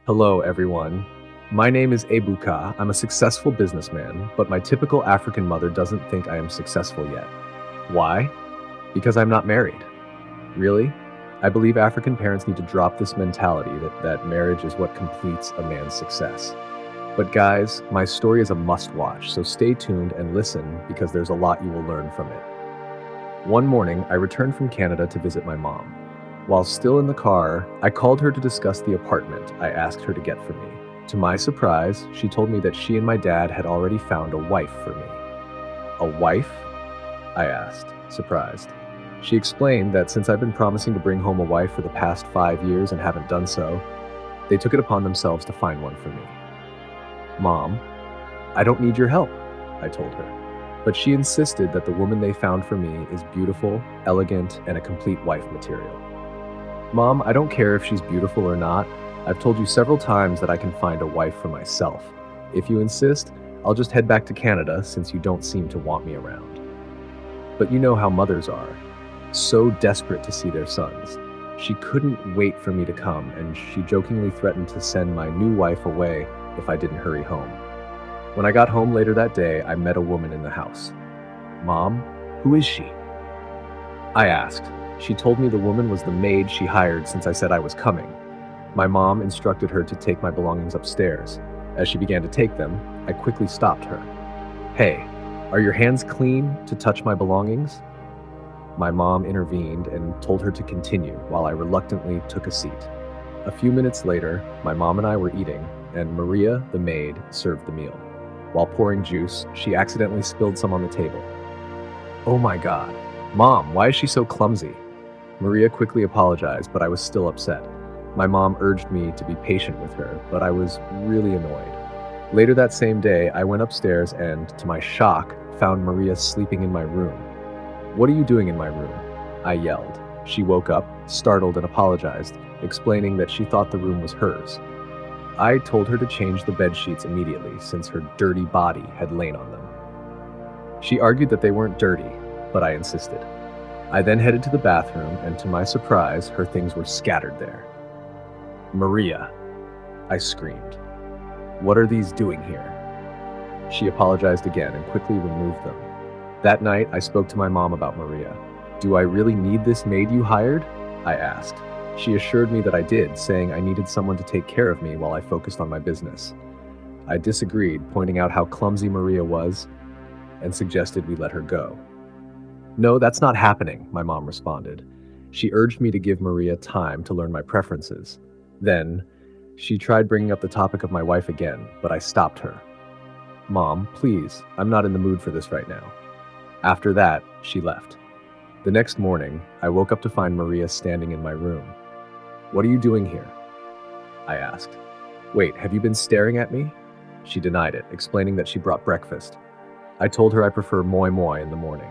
Hello, everyone. My name is Ebuka. I'm a successful businessman, but my typical African mother doesn't think I am successful yet. Why? Because I'm not married. Really? I believe African parents need to drop this mentality that marriage is what completes a man's success. But guys, my story is a must-watch, so stay tuned and listen because there's a lot you will learn from it. One morning, I returned from Canada to visit my mom. While still in the car, I called her to discuss the apartment I asked her to get for me. To my surprise, she told me that she and my dad had already found a wife for me. A wife? I asked, surprised. She explained that since I've been promising to bring home a wife for the past 5 years and haven't done so, they took it upon themselves to find one for me. Mom, I don't need your help, I told her. But she insisted that the woman they found for me is beautiful, elegant, and a complete wife material. Mom, I don't care if she's beautiful or not. I've told you several times that I can find a wife for myself. If you insist, I'll just head back to Canada since you don't seem to want me around. But you know how mothers are. So desperate to see their sons. She couldn't wait for me to come, and she jokingly threatened to send my new wife away if I didn't hurry home. When I got home later that day, I met a woman in the house. Mom, who is she? I asked. She told me the woman was the maid she hired since I said I was coming. My mom instructed her to take my belongings upstairs. As she began to take them, I quickly stopped her. Hey, are your hands clean to touch my belongings? My mom intervened and told her to continue while I reluctantly took a seat. A few minutes later, my mom and I were eating, and Maria, the maid, served the meal. While pouring juice, she accidentally spilled some on the table. Oh my God. Mom, why is she so clumsy? Maria quickly apologized, but I was still upset. My mom urged me to be patient with her, but I was really annoyed. Later that same day, I went upstairs and, to my shock, found Maria sleeping in my room. What are you doing in my room? I yelled. She woke up, startled, and apologized, explaining that she thought the room was hers. I told her to change the bed sheets immediately since her dirty body had lain on them. She argued that they weren't dirty, but I insisted. I then headed to the bathroom, and to my surprise, her things were scattered there. Maria, I screamed. What are these doing here? She apologized again and quickly removed them. That night, I spoke to my mom about Maria. Do I really need this maid you hired? I asked. She assured me that I did, saying I needed someone to take care of me while I focused on my business. I disagreed, pointing out how clumsy Maria was, and suggested we let her go. No, that's not happening, my mom responded. She urged me to give Maria time to learn my preferences. Then, she tried bringing up the topic of my wife again, but I stopped her. Mom, please, I'm not in the mood for this right now. After that, she left. The next morning, I woke up to find Maria standing in my room. What are you doing here? I asked. Wait, have you been staring at me? She denied it, explaining that she brought breakfast. I told her I prefer moi moi in the morning.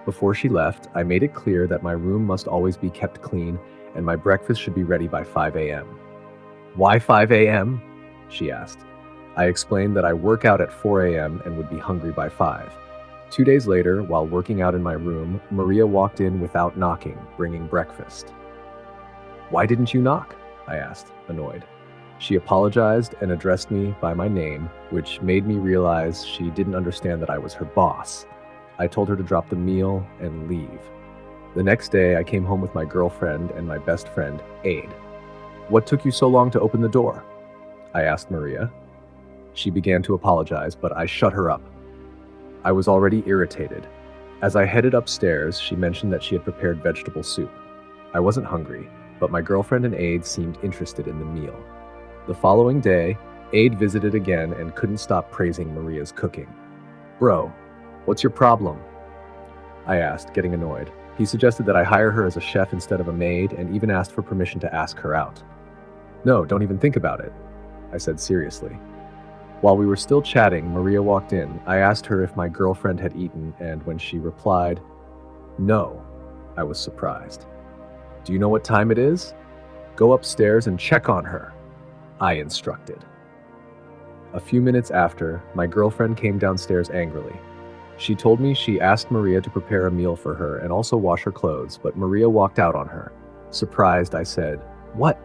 Before she left, I made it clear that my room must always be kept clean and my breakfast should be ready by 5 a.m. Why 5 a.m.? She asked. I explained that I work out at 4 a.m. and would be hungry by 5. 2 days later, while working out in my room, Maria walked in without knocking, bringing breakfast. Why didn't you knock? I asked, annoyed. She apologized and addressed me by my name, which made me realize she didn't understand that I was her boss. I told her to drop the meal and leave. The next day, I came home with my girlfriend and my best friend, Aid. What took you so long to open the door? I asked Maria. She began to apologize, but I shut her up. I was already irritated. As I headed upstairs, she mentioned that she had prepared vegetable soup. I wasn't hungry, but my girlfriend and Aid seemed interested in the meal. The following day, Aid visited again and couldn't stop praising Maria's cooking. Bro, what's your problem? I asked, getting annoyed. He suggested that I hire her as a chef instead of a maid and even asked for permission to ask her out. No, don't even think about it, I said seriously. While we were still chatting, Maria walked in. I asked her if my girlfriend had eaten, and when she replied, no, I was surprised. Do you know what time it is? Go upstairs and check on her, I instructed. A few minutes after, my girlfriend came downstairs angrily. She told me she asked Maria to prepare a meal for her and also wash her clothes, but Maria walked out on her. Surprised, I said, "What?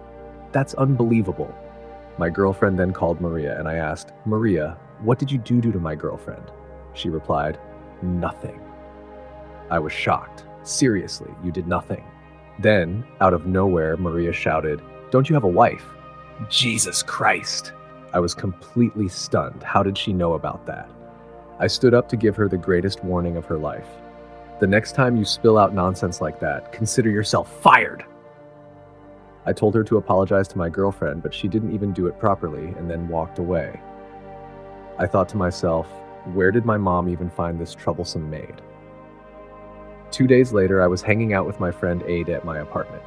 That's unbelievable." My girlfriend then called Maria and I asked, Maria, what did you do to my girlfriend? She replied, nothing. I was shocked. Seriously, you did nothing. Then, out of nowhere, Maria shouted, don't you have a wife? Jesus Christ! I was completely stunned. How did she know about that? I stood up to give her the greatest warning of her life. The next time you spill out nonsense like that, consider yourself fired! I told her to apologize to my girlfriend, but she didn't even do it properly and then walked away. I thought to myself, where did my mom even find this troublesome maid? 2 days later, I was hanging out with my friend Aid at my apartment.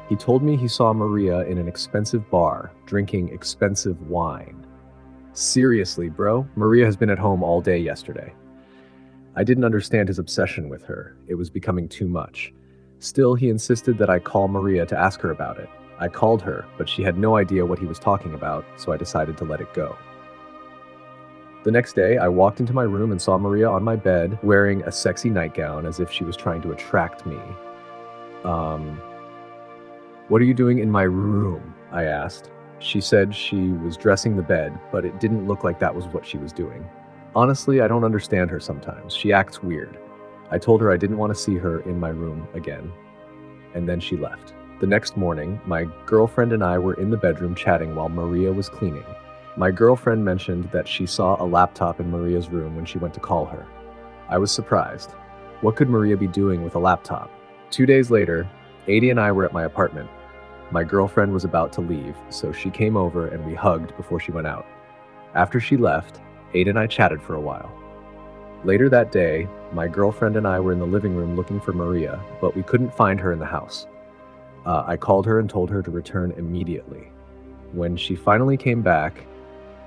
He told me he saw Maria in an expensive bar, drinking expensive wine. Seriously, bro, Maria has been at home all day yesterday. I didn't understand his obsession with her. It was becoming too much. Still, he insisted that I call Maria to ask her about it. I called her, but she had no idea what he was talking about, so I decided to let it go. The next day, I walked into my room and saw Maria on my bed wearing a sexy nightgown as if she was trying to attract me. What are you doing in my room? I asked. She said she was dressing the bed, but it didn't look like that was what she was doing. Honestly, I don't understand her sometimes. She acts weird. I told her I didn't want to see her in my room again, and then she left. The next morning, my girlfriend and I were in the bedroom chatting while Maria was cleaning. My girlfriend mentioned that she saw a laptop in Maria's room when she went to call her. I was surprised. What could Maria be doing with a laptop? 2 days later, Adi and I were at my apartment. My girlfriend was about to leave, so she came over and we hugged before she went out. After she left, Adi and I chatted for a while. Later that day, my girlfriend and I were in the living room looking for Maria, but we couldn't find her in the house. I called her and told her to return immediately. When she finally came back,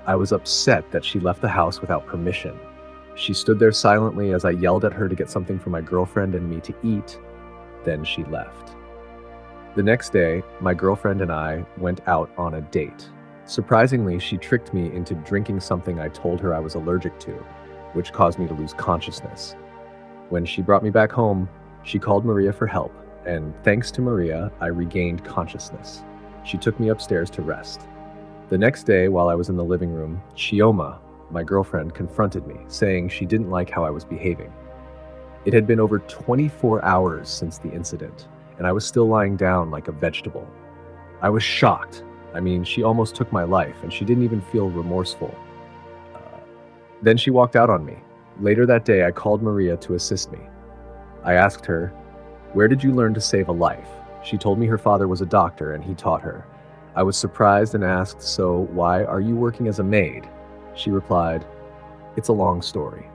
I was upset that she left the house without permission. She stood there silently as I yelled at her to get something for my girlfriend and me to eat. Then she left. The next day, my girlfriend and I went out on a date. Surprisingly, she tricked me into drinking something I told her I was allergic to, which caused me to lose consciousness. When she brought me back home, she called Maria for help, and thanks to Maria, I regained consciousness. She took me upstairs to rest. The next day, while I was in the living room, Chioma, my girlfriend, confronted me, saying she didn't like how I was behaving. It had been over 24 hours since the incident, and I was still lying down like a vegetable. I was shocked. I mean, she almost took my life, and she didn't even feel remorseful. Then she walked out on me. Later that day, I called Maria to assist me. I asked her, "Where did you learn to save a life?" She told me her father was a doctor and he taught her. I was surprised and asked, "So why are you working as a maid?" She replied, "It's a long story."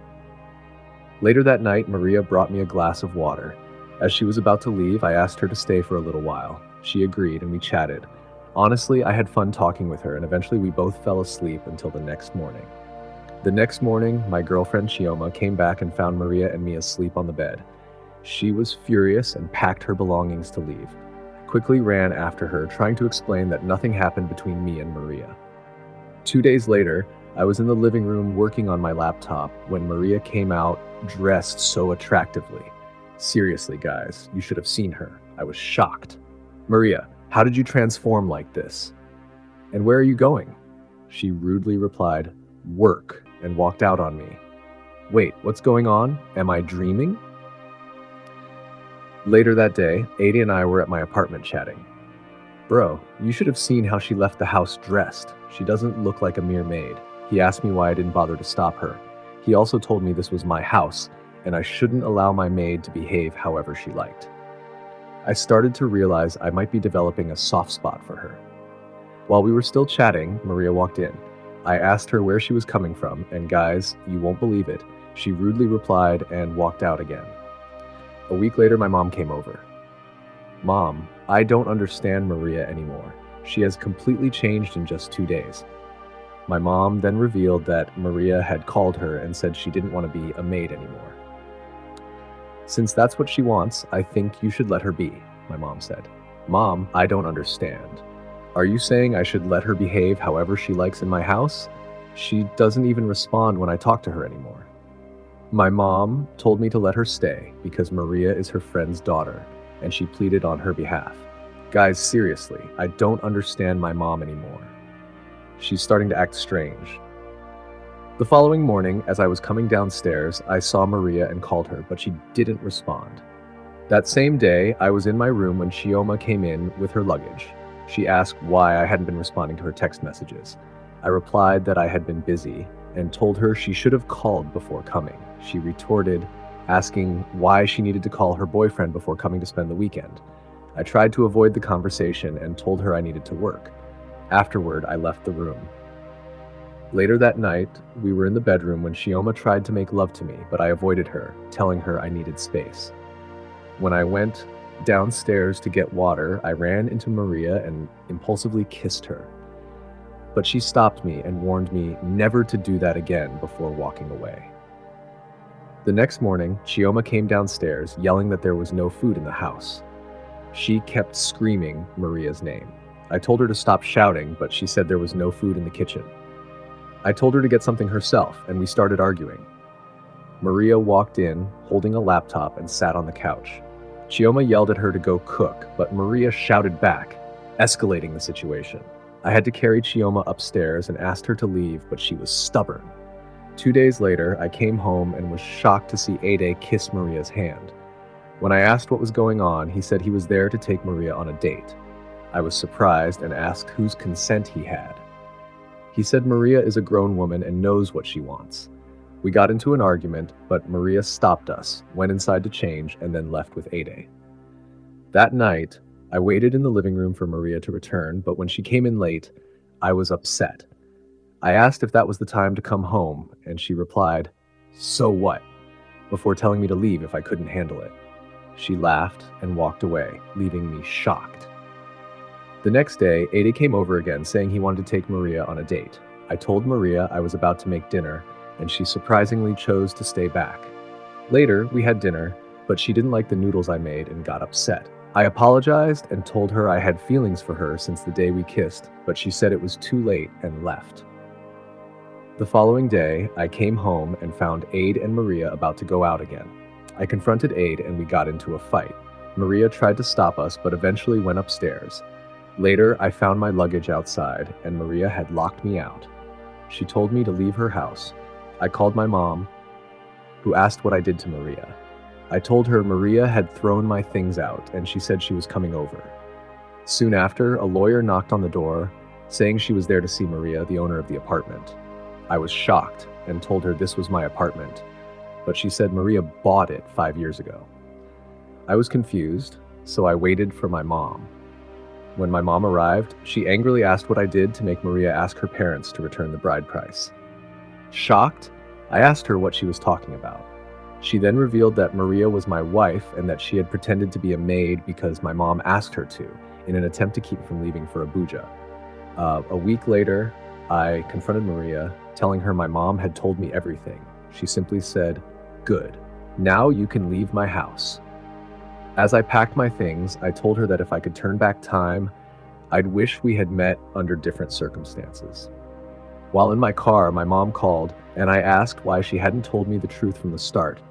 Later that night, Maria brought me a glass of water. As she was about to leave, I asked her to stay for a little while. She agreed and we chatted. Honestly, I had fun talking with her, and eventually we both fell asleep until the next morning. The next morning, my girlfriend Chioma came back and found Maria and me asleep on the bed. She was furious and packed her belongings to leave. I quickly ran after her, trying to explain that nothing happened between me and Maria. 2 days later, I was in the living room working on my laptop when Maria came out dressed so attractively. Seriously, guys, you should have seen her. I was shocked. "Maria, how did you transform like this? And where are you going?" She rudely replied, "Work," and walked out on me. Wait, what's going on? Am I dreaming? Later that day, Adi and I were at my apartment chatting. "Bro, you should have seen how she left the house dressed. She doesn't look like a mere maid." He asked me why I didn't bother to stop her. He also told me this was my house, and I shouldn't allow my maid to behave however she liked. I started to realize I might be developing a soft spot for her. While we were still chatting, Maria walked in. I asked her where she was coming from, and guys, you won't believe it, she rudely replied and walked out again. A week later, my mom came over. "Mom, I don't understand Maria anymore. She has completely changed in just 2 days." My mom then revealed that Maria had called her and said she didn't want to be a maid anymore. "Since that's what she wants, I think you should let her be," my mom said. "Mom, I don't understand. Are you saying I should let her behave however she likes in my house? She doesn't even respond when I talk to her anymore." My mom told me to let her stay because Maria is her friend's daughter, and she pleaded on her behalf. Guys, seriously, I don't understand my mom anymore. She's starting to act strange. The following morning, as I was coming downstairs, I saw Maria and called her, but she didn't respond. That same day, I was in my room when Chioma came in with her luggage. She asked why I hadn't been responding to her text messages. I replied that I had been busy and told her she should have called before coming. She retorted, asking why she needed to call her boyfriend before coming to spend the weekend. I tried to avoid the conversation and told her I needed to work. Afterward, I left the room. Later that night, we were in the bedroom when Chioma tried to make love to me, but I avoided her, telling her I needed space. When I went downstairs to get water, I ran into Maria and impulsively kissed her. But she stopped me and warned me never to do that again before walking away. The next morning, Chioma came downstairs, yelling that there was no food in the house. She kept screaming Maria's name. I told her to stop shouting, but she said there was no food in the kitchen. I told her to get something herself, and we started arguing. Maria walked in, holding a laptop, and sat on the couch. Chioma yelled at her to go cook, but Maria shouted back, escalating the situation. I had to carry Chioma upstairs and asked her to leave, but she was stubborn. 2 days later, I came home and was shocked to see Ade kiss Maria's hand. When I asked what was going on, he said he was there to take Maria on a date. I was surprised and asked whose consent he had. He said Maria is a grown woman and knows what she wants. We got into an argument, but Maria stopped us, went inside to change, and then left with Ade. That night, I waited in the living room for Maria to return, but when she came in late, I was upset. I asked if that was the time to come home, and she replied, "So what?" before telling me to leave if I couldn't handle it. She laughed and walked away, leaving me shocked. The next day, Ade came over again, saying he wanted to take Maria on a date. I told Maria I was about to make dinner, and she surprisingly chose to stay back. Later, we had dinner, but she didn't like the noodles I made and got upset. I apologized and told her I had feelings for her since the day we kissed, but she said it was too late and left. The following day, I came home and found Ade and Maria about to go out again. I confronted Ade and we got into a fight. Maria tried to stop us, but eventually went upstairs. Later, I found my luggage outside, and Maria had locked me out. She told me to leave her house. I called my mom, who asked what I did to Maria. I told her Maria had thrown my things out, and she said she was coming over. Soon after, a lawyer knocked on the door, saying she was there to see Maria, the owner of the apartment. I was shocked and told her this was my apartment, but she said Maria bought it 5 years ago. I was confused, so I waited for my mom. When my mom arrived, she angrily asked what I did to make Maria ask her parents to return the bride price. Shocked, I asked her what she was talking about. She then revealed that Maria was my wife and that she had pretended to be a maid because my mom asked her to, in an attempt to keep from leaving for Abuja. A week later, I confronted Maria, telling her my mom had told me everything. She simply said, "Good. Now you can leave my house." As I packed my things, I told her that if I could turn back time, I'd wish we had met under different circumstances. While in my car, my mom called, and I asked why she hadn't told me the truth from the start.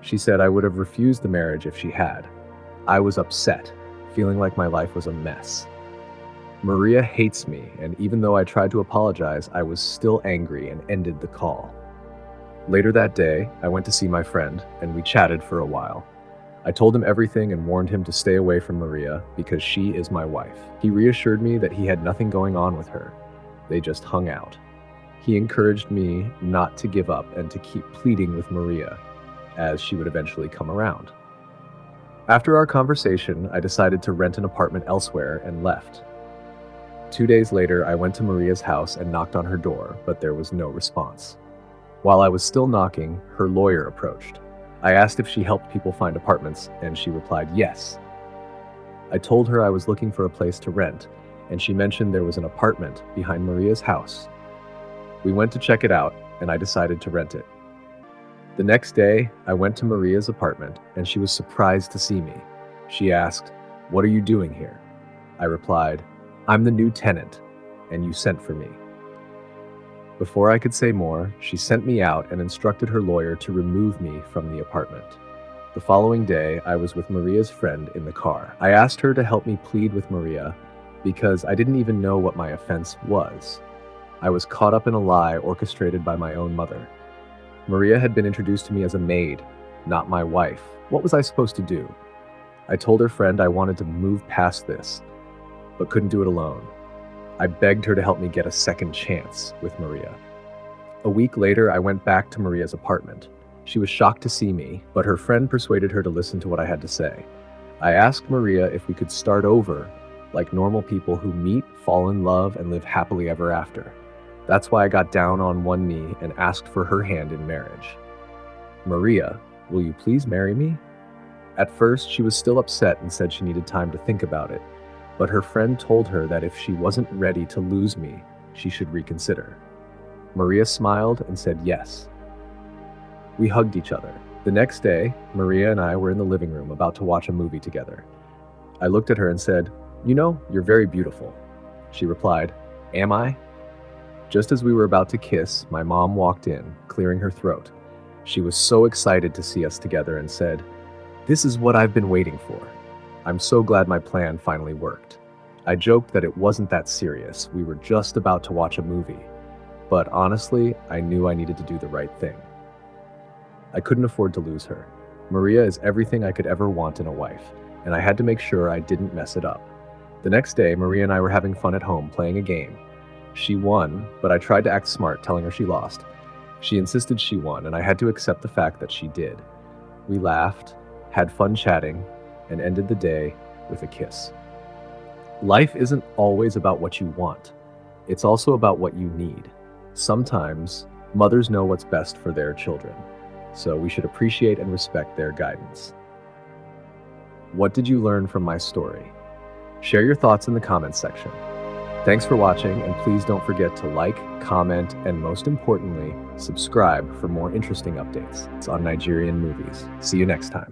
She said I would have refused the marriage if she had. I was upset, feeling like my life was a mess. Maria hates me, and even though I tried to apologize, I was still angry and ended the call. Later that day, I went to see my friend, and we chatted for a while. I told him everything and warned him to stay away from Maria because she is my wife. He reassured me that he had nothing going on with her. They just hung out. He encouraged me not to give up and to keep pleading with Maria, as she would eventually come around. After our conversation, I decided to rent an apartment elsewhere and left. 2 days later, I went to Maria's house and knocked on her door, but there was no response. While I was still knocking, her lawyer approached. I asked if she helped people find apartments, and she replied yes. I told her I was looking for a place to rent, and she mentioned there was an apartment behind Maria's house. We went to check it out, and I decided to rent it. The next day, I went to Maria's apartment, and she was surprised to see me. She asked, "What are you doing here?" I replied, "I'm the new tenant, and you sent for me." Before I could say more, she sent me out and instructed her lawyer to remove me from the apartment. The following day, I was with Maria's friend in the car. I asked her to help me plead with Maria because I didn't even know what my offense was. I was caught up in a lie orchestrated by my own mother. Maria had been introduced to me as a maid, not my wife. What was I supposed to do? I told her friend I wanted to move past this, but couldn't do it alone. I begged her to help me get a second chance with Maria. A week later, I went back to Maria's apartment. She was shocked to see me, but her friend persuaded her to listen to what I had to say. I asked Maria if we could start over like normal people who meet, fall in love, and live happily ever after. That's why I got down on one knee and asked for her hand in marriage. Maria, will you please marry me? At first, she was still upset and said she needed time to think about it, but her friend told her that if she wasn't ready to lose me, she should reconsider. Maria smiled and said yes. We hugged each other. The next day, Maria and I were in the living room about to watch a movie together. I looked at her and said, "You know, you're very beautiful." She replied, "Am I?" Just as we were about to kiss, my mom walked in, clearing her throat. She was so excited to see us together and said, "This is what I've been waiting for." I'm so glad my plan finally worked. I joked that it wasn't that serious. We were just about to watch a movie. But honestly, I knew I needed to do the right thing. I couldn't afford to lose her. Maria is everything I could ever want in a wife, and I had to make sure I didn't mess it up. The next day, Maria and I were having fun at home playing a game. She won, but I tried to act smart, telling her she lost. She insisted she won, and I had to accept the fact that she did. We laughed, had fun chatting, and ended the day with a kiss. Life isn't always about what you want. It's also about what you need. Sometimes, mothers know what's best for their children, so we should appreciate and respect their guidance. What did you learn from my story? Share your thoughts in the comments section. Thanks for watching, and please don't forget to like, comment, and most importantly, subscribe for more interesting updates on Nigerian movies. See you next time.